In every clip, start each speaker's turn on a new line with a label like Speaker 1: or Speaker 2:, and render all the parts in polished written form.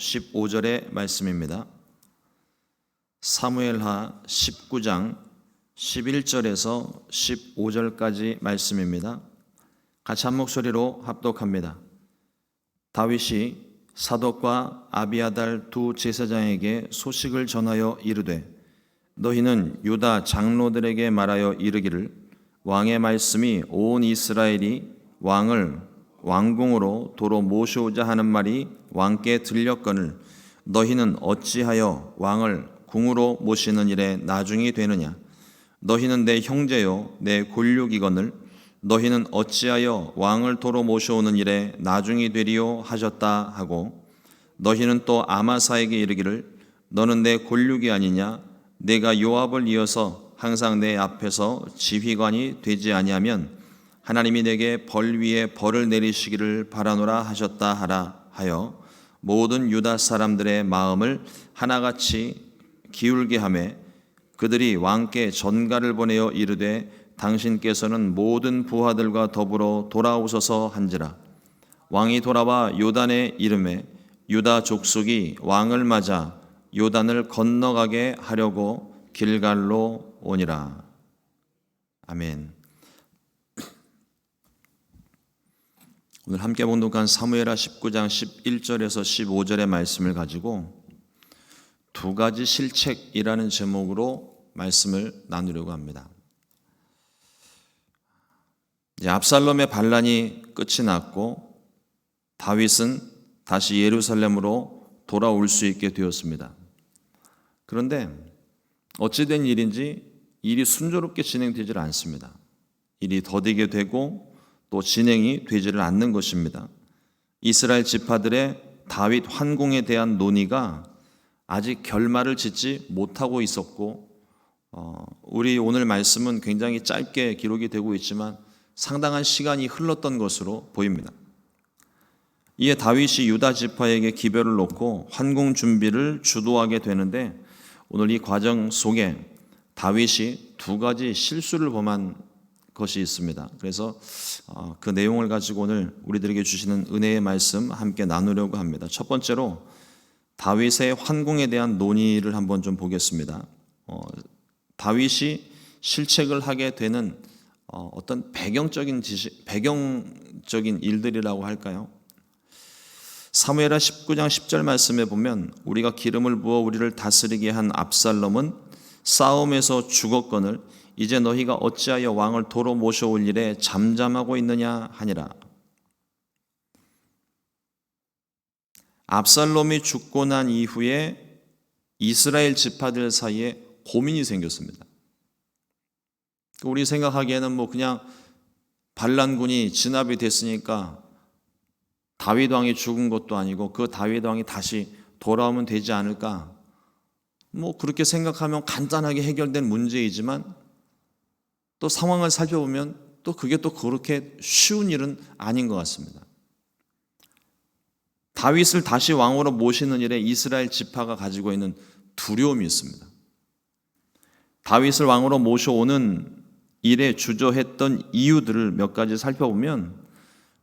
Speaker 1: 15절의 말씀입니다. 사무엘하 19장 11절에서 15절까지 말씀입니다. 같이 한 목소리로 합독합니다. 다윗이 사독과 아비아달 두 제사장에게 소식을 전하여 이르되 너희는 유다 장로들에게 말하여 이르기를 왕의 말씀이 온 이스라엘이 왕을 왕궁으로 도로 모셔오자 하는 말이 왕께 들렸거늘 너희는 어찌하여 왕을 궁으로 모시는 일에 나중이 되느냐. 너희는 내 형제요 내 골육이거늘 너희는 어찌하여 왕을 도로 모셔오는 일에 나중이 되리요 하셨다 하고, 너희는 또 아마사에게 이르기를 너는 내 골육이 아니냐. 내가 요압을 이어서 항상 내 앞에서 지휘관이 되지 아니하면 하나님이 내게 벌 위에 벌을 내리시기를 바라노라 하셨다 하라 하여 모든 유다 사람들의 마음을 하나같이 기울게 하매 그들이 왕께 전가를 보내어 이르되 당신께서는 모든 부하들과 더불어 돌아오소서 한지라. 왕이 돌아와 요단에 이르매 유다 족속이 왕을 맞아 요단을 건너가게 하려고 길갈로 오니라. 아멘. 오늘 함께 봉독한 사무엘하 19장 11절에서 15절의 말씀을 가지고 두 가지 실책이라는 제목으로 말씀을 나누려고 합니다. 압살롬의 반란이 끝이 났고 다윗은 다시 예루살렘으로 돌아올 수 있게 되었습니다. 그런데 어찌된 일인지 일이 순조롭게 진행되질 않습니다. 일이 더디게 되고 또 진행이 되지를 않는 것입니다. 이스라엘 지파들의 다윗 환궁에 대한 논의가 아직 결말을 짓지 못하고 있었고, 우리 오늘 말씀은 굉장히 짧게 기록이 되고 있지만 상당한 시간이 흘렀던 것으로 보입니다. 이에 다윗이 유다 지파에게 기별을 놓고 환궁 준비를 주도하게 되는데, 오늘 이 과정 속에 다윗이 두 가지 실수를 범한 것이 있습니다. 그래서 그 내용을 가지고 오늘 우리들에게 주시는 은혜의 말씀 함께 나누려고 합니다. 첫 번째로 다윗의 환궁에 대한 논의를 한번 좀 보겠습니다. 다윗이 실책을 하게 되는 어떤 배경적인 일들이라고 할까요? 사무엘하 19장 10절 말씀에 보면 우리가 기름을 부어 우리를 다스리게 한 압살롬은 싸움에서 죽었거늘 이제 너희가 어찌하여 왕을 도로 모셔올 일에 잠잠하고 있느냐 하니라. 압살롬이 죽고 난 이후에 이스라엘 지파들 사이에 고민이 생겼습니다. 우리 생각하기에는 그냥 반란군이 진압이 됐으니까 다윗 왕이 죽은 것도 아니고 그 다윗 왕이 다시 돌아오면 되지 않을까, 그렇게 생각하면 간단하게 해결된 문제이지만 또 상황을 살펴보면 또 그게 또 그렇게 쉬운 일은 아닌 것 같습니다. 다윗을 다시 왕으로 모시는 일에 이스라엘 지파가 가지고 있는 두려움이 있습니다. 다윗을 왕으로 모셔오는 일에 주저했던 이유들을 몇 가지 살펴보면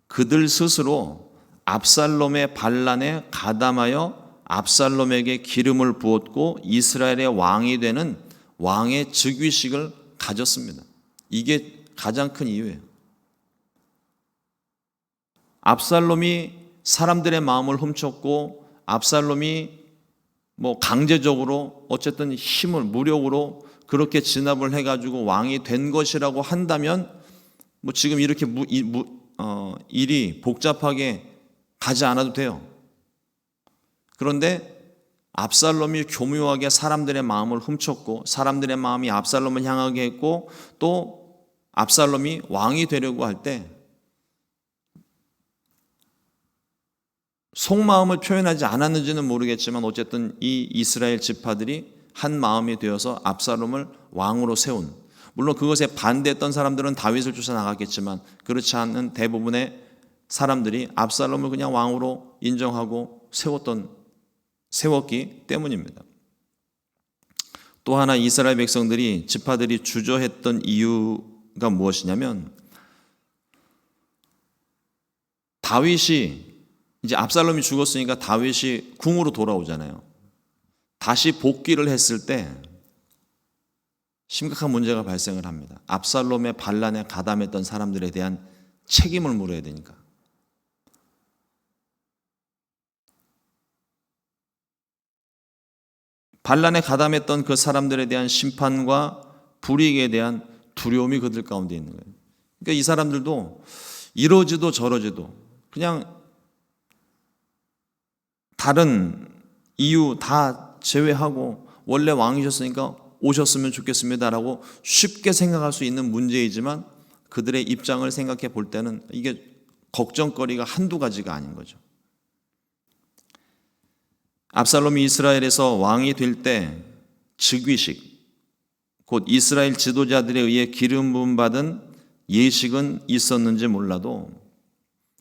Speaker 1: 그들 스스로 압살롬의 반란에 가담하여 압살롬에게 기름을 부었고 이스라엘의 왕이 되는 왕의 즉위식을 가졌습니다. 이게 가장 큰 이유예요. 압살롬이 사람들의 마음을 훔쳤고 압살롬이 강제적으로 어쨌든 힘을 무력으로 그렇게 진압을 해가지고 왕이 된 것이라고 한다면 지금 이렇게 일이 복잡하게 가지 않아도 돼요. 그런데 압살롬이 교묘하게 사람들의 마음을 훔쳤고 사람들의 마음이 압살롬을 향하게 했고 또 압살롬이 왕이 되려고 할 때 속마음을 표현하지 않았는지는 모르겠지만 어쨌든 이 이스라엘 지파들이 한 마음이 되어서 압살롬을 왕으로 세운, 물론 그것에 반대했던 사람들은 다윗을 쫓아 나갔겠지만 그렇지 않은 대부분의 사람들이 압살롬을 그냥 왕으로 인정하고 세웠기 때문입니다. 또 하나 이스라엘 백성들이 지파들이 주저했던 이유가 무엇이냐면 다윗이 이제 압살롬이 죽었으니까 다윗이 궁으로 돌아오잖아요. 다시 복귀를 했을 때 심각한 문제가 발생을 합니다. 압살롬의 반란에 가담했던 사람들에 대한 책임을 물어야 되니까. 반란에 가담했던 그 사람들에 대한 심판과 불이익에 대한 두려움이 그들 가운데 있는 거예요. 그러니까 이 사람들도 이러지도 저러지도 그냥 다른 이유 다 제외하고 원래 왕이셨으니까 오셨으면 좋겠습니다라고 쉽게 생각할 수 있는 문제이지만 그들의 입장을 생각해 볼 때는 이게 걱정거리가 한두 가지가 아닌 거죠. 압살롬이 이스라엘에서 왕이 될 때 즉위식, 곧 이스라엘 지도자들에 의해 기름 부음 받은 예식은 있었는지 몰라도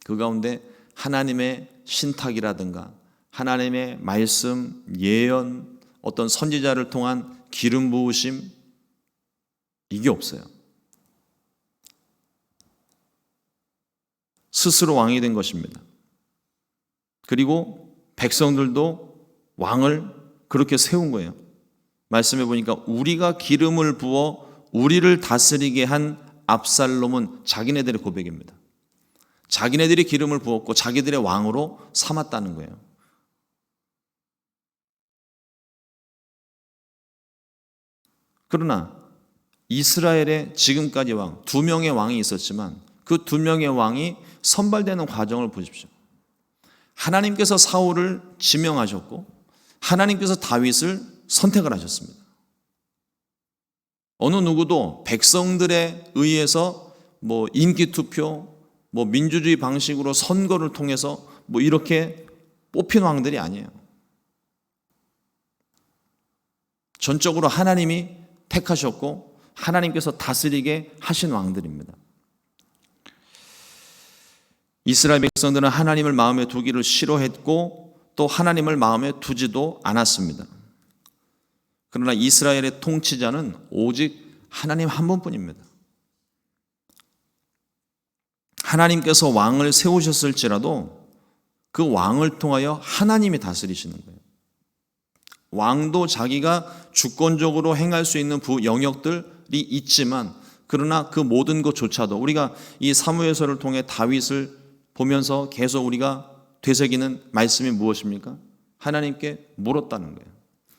Speaker 1: 그 가운데 하나님의 신탁이라든가 하나님의 말씀, 예언, 어떤 선지자를 통한 기름 부으심, 이게 없어요. 스스로 왕이 된 것입니다. 그리고 백성들도 왕을 그렇게 세운 거예요. 말씀해 보니까 우리가 기름을 부어 우리를 다스리게 한 압살롬은 자기네들의 고백입니다. 자기네들이 기름을 부었고 자기들의 왕으로 삼았다는 거예요. 그러나 이스라엘의 지금까지 왕, 2명의 왕이 있었지만 그 2명의 왕이 선발되는 과정을 보십시오. 하나님께서 사울을 지명하셨고 하나님께서 다윗을 선택을 하셨습니다. 어느 누구도 백성들에 의해서 인기 투표, 민주주의 방식으로 선거를 통해서 이렇게 뽑힌 왕들이 아니에요. 전적으로 하나님이 택하셨고 하나님께서 다스리게 하신 왕들입니다. 이스라엘 백성들은 하나님을 마음에 두기를 싫어했고 또 하나님을 마음에 두지도 않았습니다. 그러나 이스라엘의 통치자는 오직 하나님 한 분뿐입니다. 하나님께서 왕을 세우셨을지라도 그 왕을 통하여 하나님이 다스리시는 거예요. 왕도 자기가 주권적으로 행할 수 있는 영역들이 있지만 그러나 그 모든 것조차도 우리가 이 사무엘서를 통해 다윗을 보면서 계속 우리가 되새기는 말씀이 무엇입니까? 하나님께 물었다는 거예요.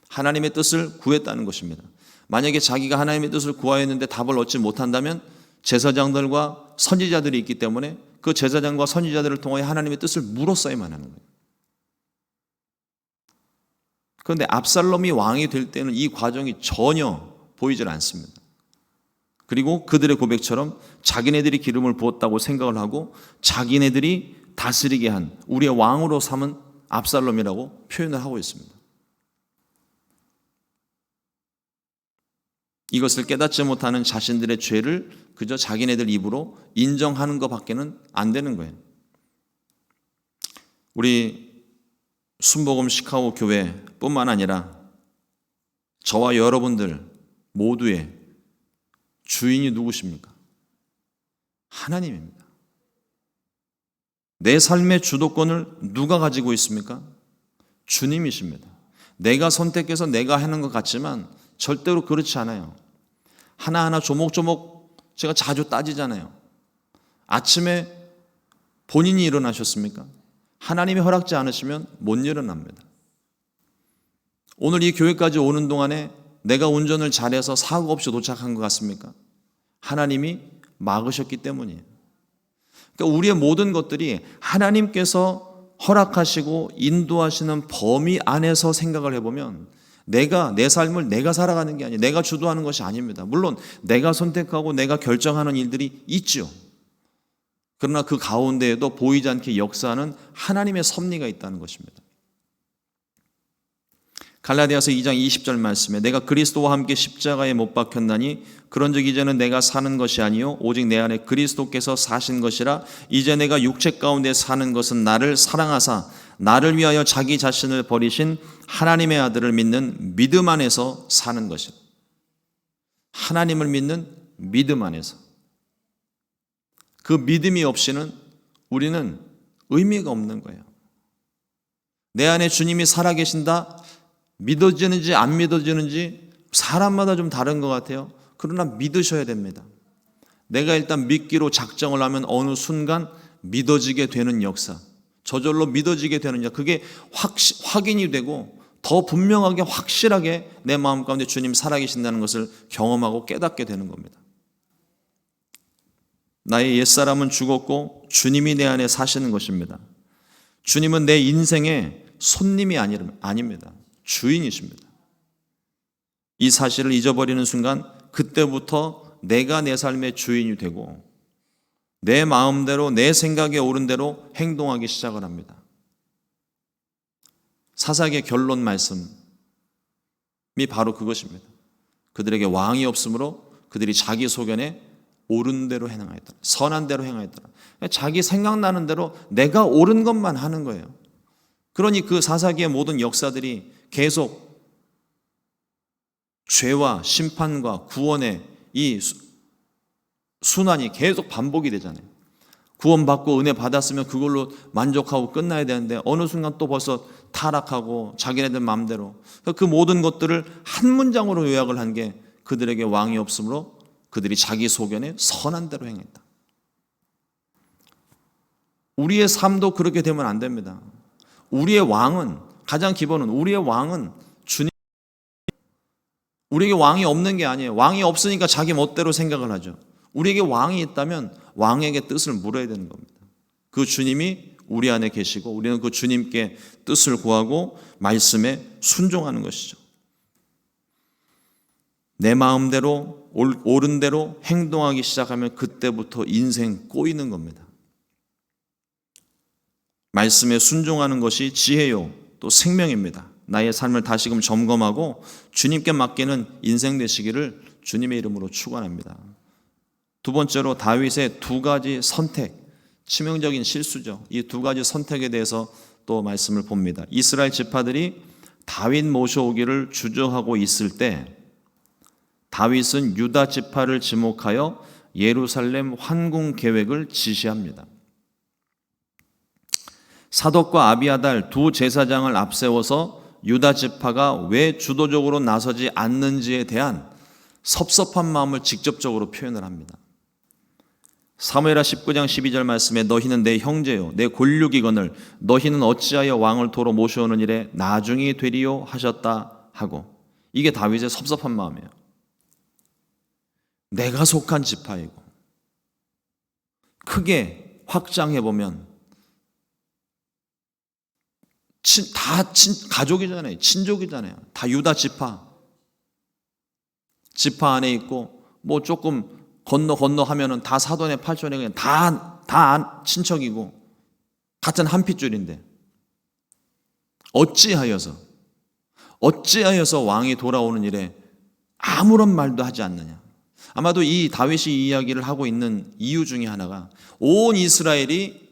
Speaker 1: 하나님의 뜻을 구했다는 것입니다. 만약에 자기가 하나님의 뜻을 구하였는데 답을 얻지 못한다면 제사장들과 선지자들이 있기 때문에 그 제사장과 선지자들을 통해 하나님의 뜻을 물었어야만 하는 거예요. 그런데 압살롬이 왕이 될 때는 이 과정이 전혀 보이질 않습니다. 그리고 그들의 고백처럼 자기네들이 기름을 부었다고 생각을 하고 자기네들이 다스리게 한 우리의 왕으로 삼은 압살롬이라고 표현을 하고 있습니다. 이것을 깨닫지 못하는 자신들의 죄를 그저 자기네들 입으로 인정하는 것밖에는 안 되는 거예요. 우리 순복음 시카고 교회뿐만 아니라 저와 여러분들 모두의 주인이 누구십니까? 하나님입니다. 내 삶의 주도권을 누가 가지고 있습니까? 주님이십니다. 내가 선택해서 내가 하는 것 같지만 절대로 그렇지 않아요. 하나하나 조목조목 제가 자주 따지잖아요. 아침에 본인이 일어나셨습니까? 하나님이 허락지 않으시면 못 일어납니다. 오늘 이 교회까지 오는 동안에 내가 운전을 잘해서 사고 없이 도착한 것 같습니까? 하나님이 막으셨기 때문이에요. 그러니까 우리의 모든 것들이 하나님께서 허락하시고 인도하시는 범위 안에서 생각을 해보면 내 삶을 내가 살아가는 게 아니에요. 내가 주도하는 것이 아닙니다. 물론 내가 선택하고 내가 결정하는 일들이 있죠. 그러나 그 가운데에도 보이지 않게 역사하는 하나님의 섭리가 있다는 것입니다. 갈라디아서 2장 20절 말씀에 내가 그리스도와 함께 십자가에 못 박혔나니 그런즉 이제는 내가 사는 것이 아니요 오직 내 안에 그리스도께서 사신 것이라. 이제 내가 육체 가운데 사는 것은 나를 사랑하사 나를 위하여 자기 자신을 버리신 하나님의 아들을 믿는 믿음 안에서 사는 것이라. 하나님을 믿는 믿음 안에서. 그 믿음이 없이는 우리는 의미가 없는 거예요. 내 안에 주님이 살아계신다? 믿어지는지 안 믿어지는지 사람마다 좀 다른 것 같아요. 그러나 믿으셔야 됩니다. 내가 일단 믿기로 작정을 하면 어느 순간 믿어지게 되는 역사, 저절로 믿어지게 되는 역사, 그게 확인이 되고 더 분명하게 확실하게 내 마음 가운데 주님 살아계신다는 것을 경험하고 깨닫게 되는 겁니다. 나의 옛사람은 죽었고 주님이 내 안에 사시는 것입니다. 주님은 내 인생의 손님이 아닙니다. 주인이십니다. 이 사실을 잊어버리는 순간 그때부터 내가 내 삶의 주인이 되고 내 마음대로 내 생각에 옳은 대로 행동하기 시작을 합니다. 사사기의 결론 말씀이 바로 그것입니다. 그들에게 왕이 없으므로 그들이 자기 소견에 옳은 대로 행하였더라. 선한 대로 행하였더라. 자기 생각나는 대로 내가 옳은 것만 하는 거예요. 그러니 그 사사기의 모든 역사들이 계속 죄와 심판과 구원의 이 순환이 계속 반복이 되잖아요. 구원받고 은혜 받았으면 그걸로 만족하고 끝나야 되는데 어느 순간 또 벌써 타락하고 자기네들 마음대로, 그 모든 것들을 한 문장으로 요약을 한 게 그들에게 왕이 없으므로 그들이 자기 소견에 선한 대로 행했다. 우리의 삶도 그렇게 되면 안 됩니다. 우리의 왕은, 가장 기본은 우리의 왕은 주님. 우리에게 왕이 없는 게 아니에요. 왕이 없으니까 자기 멋대로 생각을 하죠. 우리에게 왕이 있다면 왕에게 뜻을 물어야 되는 겁니다. 그 주님이 우리 안에 계시고 우리는 그 주님께 뜻을 구하고 말씀에 순종하는 것이죠. 내 마음대로 옳은 대로 행동하기 시작하면 그때부터 인생 꼬이는 겁니다. 말씀에 순종하는 것이 지혜요 또 생명입니다. 나의 삶을 다시금 점검하고 주님께 맡기는 인생 되시기를 주님의 이름으로 축원합니다. 두 번째로 다윗의 두 가지 선택, 치명적인 실수죠. 이 두 가지 선택에 대해서 또 말씀을 봅니다. 이스라엘 지파들이 다윗 모셔오기를 주저하고 있을 때 다윗은 유다 지파를 지목하여 예루살렘 환궁 계획을 지시합니다. 사독과 아비아달 두 제사장을 앞세워서 유다 지파가 왜 주도적으로 나서지 않는지에 대한 섭섭한 마음을 직접적으로 표현을 합니다. 사무엘하 19장 12절 말씀에 너희는 내 형제요 내 골육이거늘 너희는 어찌하여 왕을 도로 모셔오는 일에 나중이 되리요 하셨다 하고, 이게 다윗의 섭섭한 마음이에요. 내가 속한 지파이고 크게 확장해보면 가족이잖아요. 친족이잖아요. 다 유다 지파 안에 있고 뭐 조금 건너 하면은 다 사돈의 팔촌에 그냥 다 친척이고 같은 한 핏줄인데 어찌하여서 왕이 돌아오는 일에 아무런 말도 하지 않느냐. 아마도 이 다윗이 이 이야기를 하고 있는 이유 중에 하나가 온 이스라엘이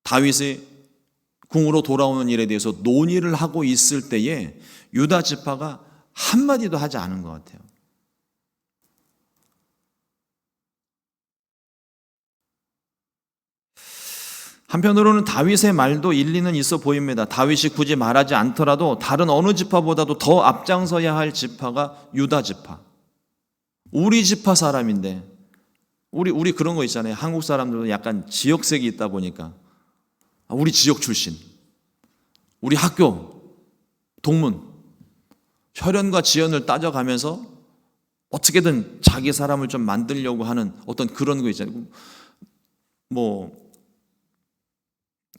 Speaker 1: 다윗의 궁으로 돌아오는 일에 대해서 논의를 하고 있을 때에 유다 지파가 한마디도 하지 않은 것 같아요. 한편으로는 다윗의 말도 일리는 있어 보입니다. 다윗이 굳이 말하지 않더라도 다른 어느 지파보다도 더 앞장서야 할 지파가 유다 지파. 우리 지파 사람인데 우리 그런 거 있잖아요. 한국 사람들은 약간 지역색이 있다 보니까 우리 지역 출신, 우리 학교, 동문, 혈연과 지연을 따져가면서 어떻게든 자기 사람을 좀 만들려고 하는 어떤 그런 거 있잖아요. 뭐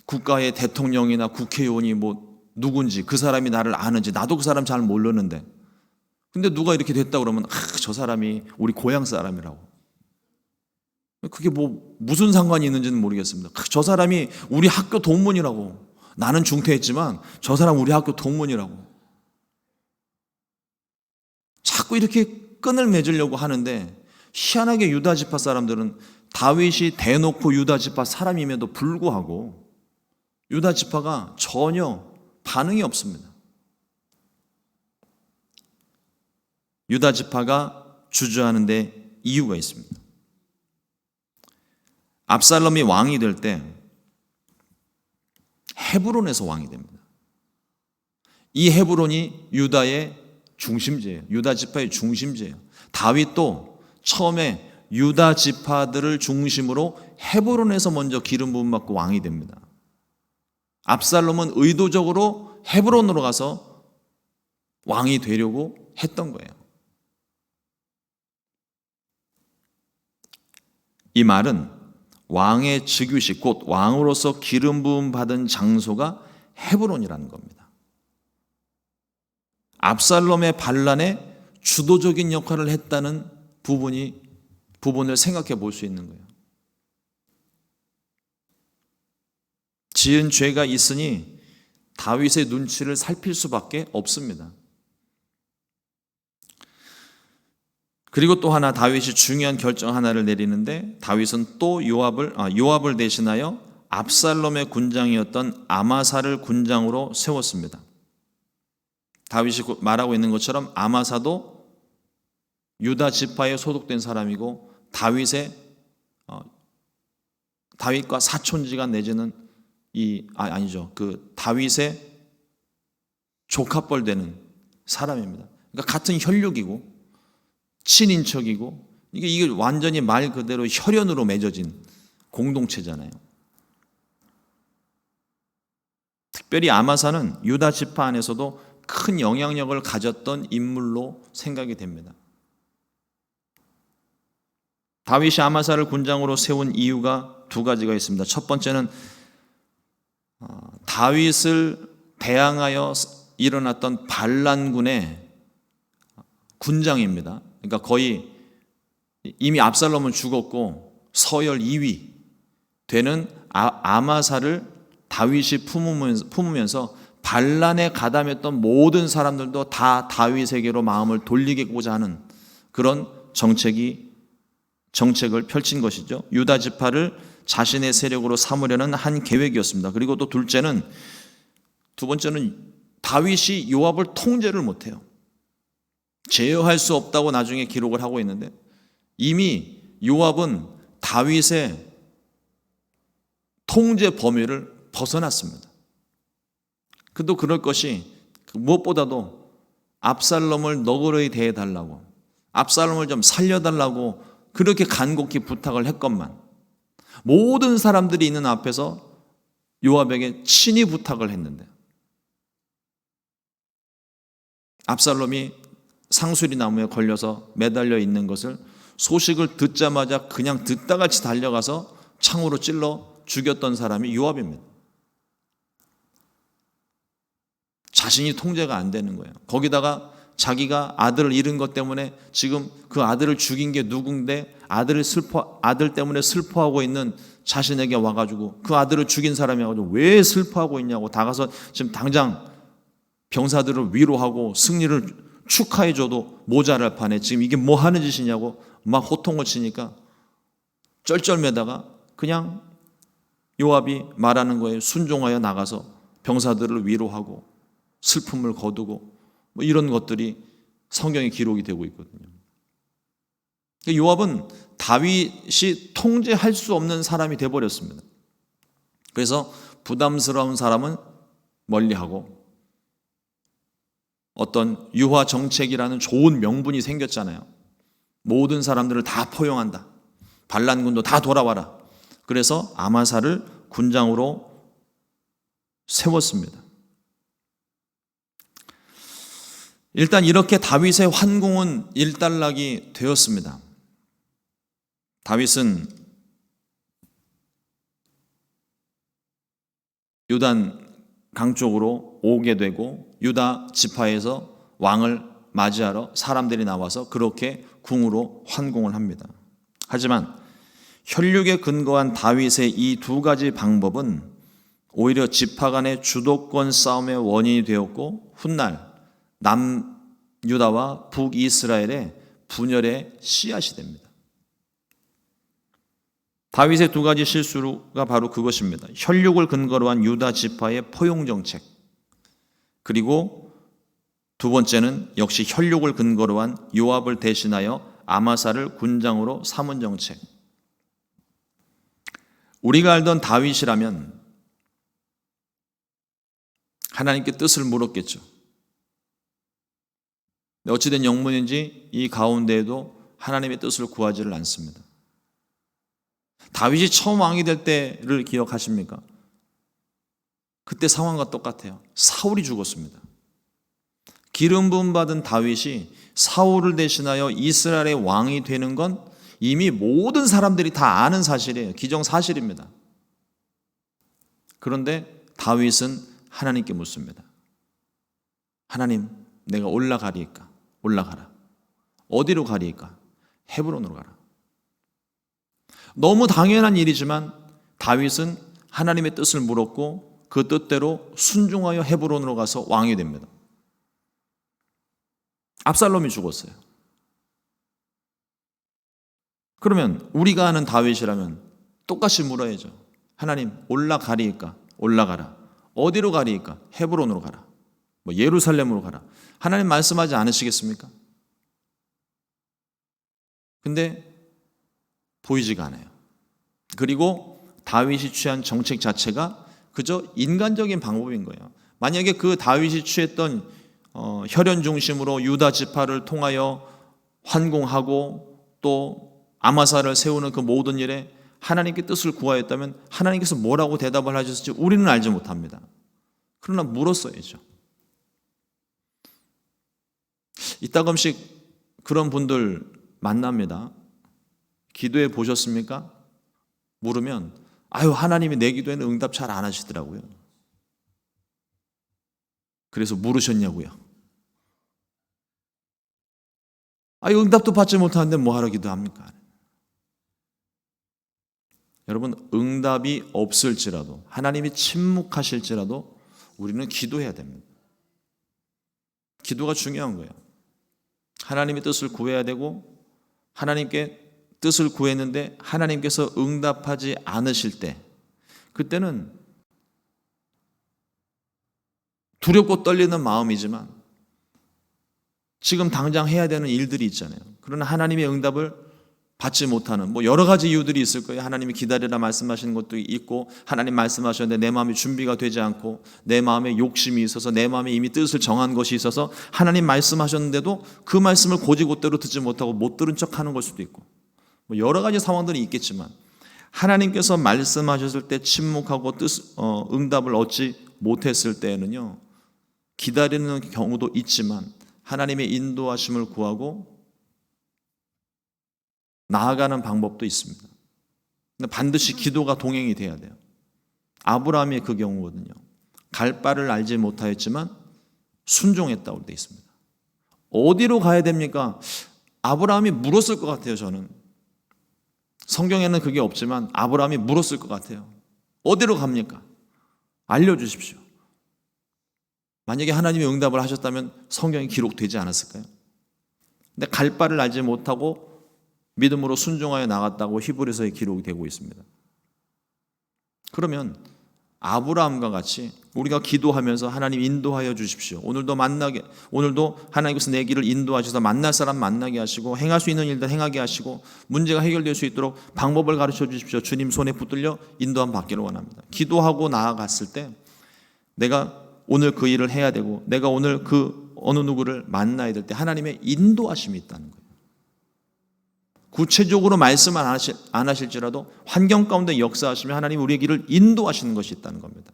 Speaker 1: 국가의 대통령이나 국회의원이 뭐 누군지 그 사람이 나를 아는지 나도 그 사람 잘 모르는데 근데 누가 이렇게 됐다 그러면 저 사람이 우리 고향 사람이라고. 그게 뭐 무슨 상관이 있는지는 모르겠습니다. 저 사람이 우리 학교 동문이라고. 나는 중퇴했지만 저 사람 우리 학교 동문이라고. 자꾸 이렇게 끈을 맺으려고 하는데 희한하게 유다 지파 사람들은 다윗이 대놓고 유다 지파 사람임에도 불구하고 유다 지파가 전혀 반응이 없습니다. 유다 지파가 주저하는 데 이유가 있습니다. 압살롬이 왕이 될 때 헤브론에서 왕이 됩니다. 이 헤브론이 유다의 중심지예요. 유다 지파의 중심지예요. 다윗도 처음에 유다 지파들을 중심으로 헤브론에서 먼저 기름 부음 받고 왕이 됩니다. 압살롬은 의도적으로 헤브론으로 가서 왕이 되려고 했던 거예요. 이 말은 왕의 즉위식, 곧 왕으로서 기름 부음 받은 장소가 헤브론이라는 겁니다. 압살롬의 반란에 주도적인 역할을 했다는 부분을 생각해 볼 수 있는 거예요. 지은 죄가 있으니 다윗의 눈치를 살필 수밖에 없습니다. 그리고 또 하나 다윗이 중요한 결정 하나를 내리는데 다윗은 또 요압을 대신하여 압살롬의 군장이었던 아마사를 군장으로 세웠습니다. 다윗이 말하고 있는 것처럼 아마사도 유다 지파에 소속된 사람이고 다윗과 사촌지간 내지는 그 다윗의 조카뻘 되는 사람입니다. 그러니까 같은 혈육이고 친인척이고 이게 완전히 말 그대로 혈연으로 맺어진 공동체잖아요. 특별히 아마사는 유다 지파 안에서도 큰 영향력을 가졌던 인물로 생각이 됩니다. 다윗이 아마사를 군장으로 세운 이유가 두 가지가 있습니다. 첫 번째는 다윗을 대항하여 일어났던 반란군의 군장입니다. 그러니까 거의 이미 압살롬은 죽었고 서열 2위 되는 아마사를 다윗이 품으면서 반란에 가담했던 모든 사람들도 다 다윗에게로 마음을 돌리고자 하는 그런 정책을 펼친 것이죠. 유다 지파를 자신의 세력으로 삼으려는 한 계획이었습니다. 그리고 또 두 번째는 다윗이 요압을 통제를 못해요. 제어할 수 없다고 나중에 기록을 하고 있는데 이미 요압은 다윗의 통제 범위를 벗어났습니다. 그도 그럴 것이 무엇보다도 압살롬을 너그러이 대해달라고, 압살롬을 좀 살려달라고 그렇게 간곡히 부탁을 했건만 모든 사람들이 있는 앞에서 요압에게 친히 부탁을 했는데 압살롬이 상수리 나무에 걸려서 매달려 있는 것을 소식을 듣자마자 그냥 듣다같이 달려가서 창으로 찔러 죽였던 사람이 요압입니다. 자신이 통제가 안 되는 거예요. 거기다가 자기가 아들을 잃은 것 때문에 지금 그 아들을 죽인 게 누군데 아들 때문에 슬퍼하고 있는 자신에게 와가지고 그 아들을 죽인 사람이 와가지고 왜 슬퍼하고 있냐고 다가서 지금 당장 병사들을 위로하고 승리를 축하해줘도 모자랄 판에 지금 이게 뭐 하는 짓이냐고 막 호통을 치니까 쩔쩔매다가 그냥 요압이 말하는 거에 순종하여 나가서 병사들을 위로하고 슬픔을 거두고 뭐 이런 것들이 성경에 기록이 되고 있거든요. 요압은 다윗이 통제할 수 없는 사람이 되어버렸습니다. 그래서 부담스러운 사람은 멀리하고 어떤 유화 정책이라는 좋은 명분이 생겼잖아요. 모든 사람들을 다 포용한다. 반란군도 다 돌아와라. 그래서 아마사를 군장으로 세웠습니다. 일단 이렇게 다윗의 환궁은 일단락이 되었습니다. 다윗은 요단 강 쪽으로 오게 되고 유다 지파에서 왕을 맞이하러 사람들이 나와서 그렇게 궁으로 환궁을 합니다. 하지만 혈육에 근거한 다윗의 이 두 가지 방법은 오히려 지파 간의 주도권 싸움의 원인이 되었고 훗날 남유다와 북이스라엘의 분열의 씨앗이 됩니다. 다윗의 두 가지 실수가 바로 그것입니다. 혈육을 근거로 한 유다 지파의 포용 정책, 그리고 두 번째는 역시 혈육을 근거로 한 요압을 대신하여 아마사를 군장으로 삼은 정책. 우리가 알던 다윗이라면 하나님께 뜻을 물었겠죠. 어찌된 영문인지 이 가운데에도 하나님의 뜻을 구하지를 않습니다. 다윗이 처음 왕이 될 때를 기억하십니까? 그때 상황과 똑같아요. 사울이 죽었습니다. 기름 부음 받은 다윗이 사울을 대신하여 이스라엘의 왕이 되는 건 이미 모든 사람들이 다 아는 사실이에요. 기정사실입니다. 그런데 다윗은 하나님께 묻습니다. 하나님, 내가 올라가리이까? 올라가라. 어디로 가리이까? 헤브론으로 가라. 너무 당연한 일이지만 다윗은 하나님의 뜻을 물었고 그 뜻대로 순종하여 헤브론으로 가서 왕이 됩니다. 압살롬이 죽었어요. 그러면 우리가 아는 다윗이라면 똑같이 물어야죠. 하나님, 올라가리이까? 올라가라. 어디로 가리이까? 헤브론으로 가라. 예루살렘으로 가라. 하나님 말씀하지 않으시겠습니까? 근데 보이지가 않아요. 그리고 다윗이 취한 정책 자체가 그저 인간적인 방법인 거예요. 만약에 그 다윗이 취했던 혈연 중심으로 유다 지파를 통하여 환공하고 또 아마사를 세우는 그 모든 일에 하나님께 뜻을 구하였다면 하나님께서 뭐라고 대답을 하셨을지 우리는 알지 못합니다. 그러나 물었어야죠. 이따금씩 그런 분들 만납니다. 기도해 보셨습니까? 물으면 하나님이 내 기도에는 응답 잘 안 하시더라고요. 그래서 물으셨냐고요. 응답도 받지 못하는데 뭐하러 기도합니까? 여러분, 응답이 없을지라도 하나님이 침묵하실지라도 우리는 기도해야 됩니다. 기도가 중요한 거예요. 하나님의 뜻을 구해야 되고 하나님께 뜻을 구했는데 하나님께서 응답하지 않으실 때 그때는 두렵고 떨리는 마음이지만 지금 당장 해야 되는 일들이 있잖아요. 그러나 하나님의 응답을 받지 못하는 여러 가지 이유들이 있을 거예요. 하나님이 기다리라 말씀하시는 것도 있고 하나님 말씀하셨는데 내 마음이 준비가 되지 않고 내 마음에 욕심이 있어서 내 마음에 이미 뜻을 정한 것이 있어서 하나님 말씀하셨는데도 그 말씀을 곧이곧대로 듣지 못하고 못 들은 척하는 걸 수도 있고 여러 가지 상황들이 있겠지만 하나님께서 말씀하셨을 때 침묵하고 응답을 얻지 못했을 때에는요 기다리는 경우도 있지만 하나님의 인도하심을 구하고 나아가는 방법도 있습니다. 근데 반드시 기도가 동행이 돼야 돼요. 아브라함이 그 경우거든요. 갈 바를 알지 못하였지만 순종했다고 되어 있습니다. 어디로 가야 됩니까? 아브라함이 물었을 것 같아요. 저는 성경에는 그게 없지만 아브라함이 물었을 것 같아요. 어디로 갑니까? 알려주십시오. 만약에 하나님이 응답을 하셨다면 성경이 기록되지 않았을까요? 근데 갈 바를 알지 못하고 믿음으로 순종하여 나갔다고 히브리서에 기록이 되고 있습니다. 그러면 아브라함과 같이 우리가 기도하면서 하나님 인도하여 주십시오. 오늘도 하나님께서 내 길을 인도하셔서 만날 사람 만나게 하시고 행할 수 있는 일들 행하게 하시고 문제가 해결될 수 있도록 방법을 가르쳐 주십시오. 주님 손에 붙들려 인도함 받기를 원합니다. 기도하고 나아갔을 때 내가 오늘 그 일을 해야 되고 내가 오늘 그 어느 누구를 만나야 될 때 하나님의 인도하심이 있다는 거예요. 구체적으로 말씀 안 하실지라도 환경 가운데 역사하시며 하나님 우리의 길을 인도하시는 것이 있다는 겁니다.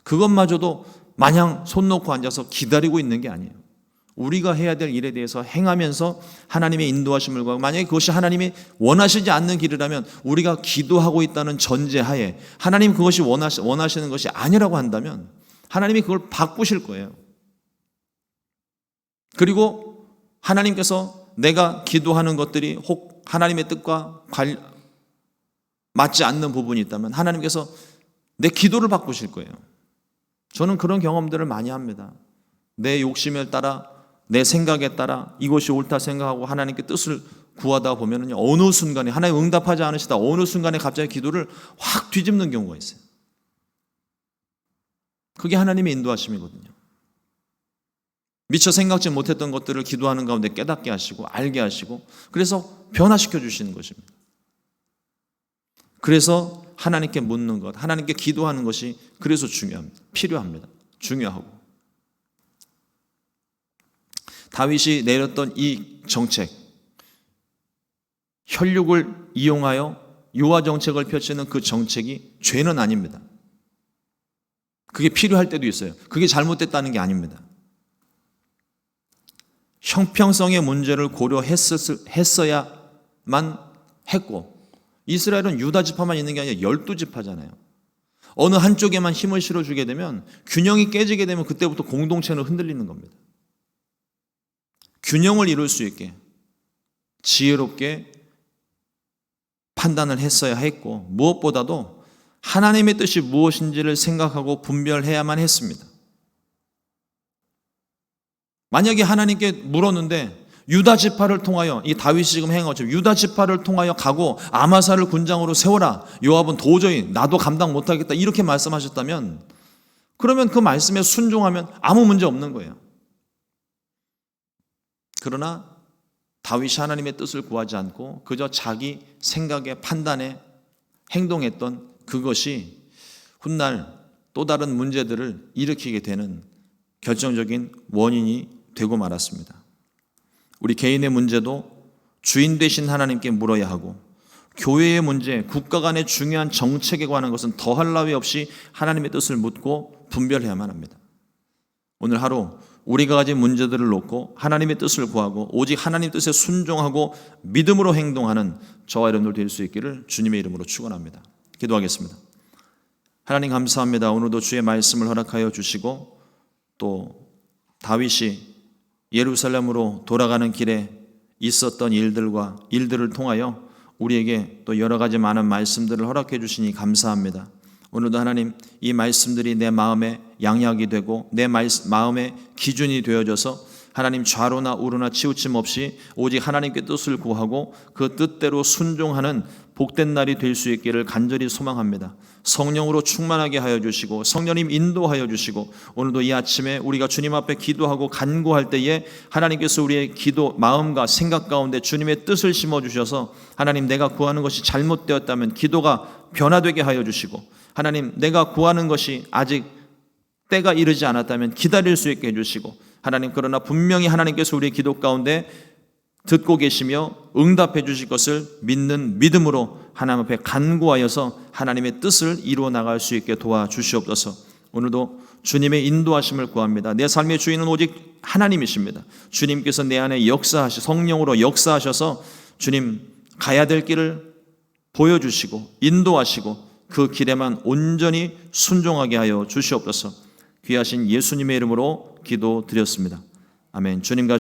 Speaker 1: 그것마저도 마냥 손 놓고 앉아서 기다리고 있는 게 아니에요. 우리가 해야 될 일에 대해서 행하면서 하나님의 인도하심을 구하고 만약에 그것이 하나님이 원하시지 않는 길이라면 우리가 기도하고 있다는 전제하에 하나님 그것이 원하시는 것이 아니라고 한다면 하나님이 그걸 바꾸실 거예요. 그리고 하나님께서 내가 기도하는 것들이 혹 하나님의 뜻과 맞지 않는 부분이 있다면 하나님께서 내 기도를 바꾸실 거예요. 저는 그런 경험들을 많이 합니다. 내 욕심에 따라 내 생각에 따라 이것이 옳다 생각하고 하나님께 뜻을 구하다 보면 어느 순간에 하나님 응답하지 않으시다 어느 순간에 갑자기 기도를 확 뒤집는 경우가 있어요. 그게 하나님의 인도하심이거든요. 미처 생각지 못했던 것들을 기도하는 가운데 깨닫게 하시고 알게 하시고 그래서 변화시켜 주시는 것입니다. 그래서 하나님께 묻는 것, 하나님께 기도하는 것이 그래서 중요합니다. 필요합니다. 중요하고 다윗이 내렸던 이 정책, 혈육을 이용하여 유아 정책을 펼치는 그 정책이 죄는 아닙니다. 그게 필요할 때도 있어요. 그게 잘못됐다는 게 아닙니다. 형평성의 문제를 고려했어야만 했고, 이스라엘은 유다 지파만 있는 게 아니라 12지파잖아요. 어느 한쪽에만 힘을 실어주게 되면, 균형이 깨지게 되면 그때부터 공동체는 흔들리는 겁니다. 균형을 이룰 수 있게 지혜롭게 판단을 했어야 했고, 무엇보다도 하나님의 뜻이 무엇인지를 생각하고 분별해야만 했습니다. 만약에 하나님께 물었는데 유다 지파를 통하여, 이 다윗이 지금 행한 것처럼 유다 지파를 통하여 가고 아마사를 군장으로 세워라, 요압은 도저히 나도 감당 못하겠다, 이렇게 말씀하셨다면, 그러면 그 말씀에 순종하면 아무 문제 없는 거예요. 그러나 다윗이 하나님의 뜻을 구하지 않고 그저 자기 생각에 판단에 행동했던 그것이 훗날 또 다른 문제들을 일으키게 되는 결정적인 원인이 되고 말았습니다. 우리 개인의 문제도 주인 되신 하나님께 물어야 하고, 교회의 문제, 국가 간의 중요한 정책에 관한 것은 더할 나위 없이 하나님의 뜻을 묻고 분별해야만 합니다. 오늘 하루 우리가 가진 문제들을 놓고 하나님의 뜻을 구하고 오직 하나님 뜻에 순종하고 믿음으로 행동하는 저와 여러분들 될 수 있기를 주님의 이름으로 축원합니다. 기도하겠습니다. 하나님 감사합니다. 오늘도 주의 말씀을 허락하여 주시고, 또 다윗이 예루살렘으로 돌아가는 길에 있었던 일들을 통하여 우리에게 또 여러 가지 많은 말씀들을 허락해 주시니 감사합니다. 오늘도 하나님, 이 말씀들이 내 마음에 양약이 되고 내 마음의 기준이 되어져서 하나님 좌로나 우로나 치우침 없이 오직 하나님께 뜻을 구하고 그 뜻대로 순종하는 복된 날이 될 수 있기를 간절히 소망합니다. 성령으로 충만하게 하여 주시고 성령님 인도하여 주시고, 오늘도 이 아침에 우리가 주님 앞에 기도하고 간구할 때에 하나님께서 우리의 기도 마음과 생각 가운데 주님의 뜻을 심어주셔서, 하나님 내가 구하는 것이 잘못되었다면 기도가 변화되게 하여 주시고, 하나님 내가 구하는 것이 아직 때가 이르지 않았다면 기다릴 수 있게 해주시고, 하나님 그러나 분명히 하나님께서 우리의 기도 가운데 듣고 계시며 응답해 주실 것을 믿는 믿음으로 하나님 앞에 간구하여서 하나님의 뜻을 이루어 나갈 수 있게 도와주시옵소서. 오늘도 주님의 인도하심을 구합니다. 내 삶의 주인은 오직 하나님이십니다. 주님께서 내 안에 성령으로 역사하셔서 주님 가야 될 길을 보여주시고 인도하시고 그 길에만 온전히 순종하게 하여 주시옵소서. 귀하신 예수님의 이름으로 기도드렸습니다. 아멘. 주님과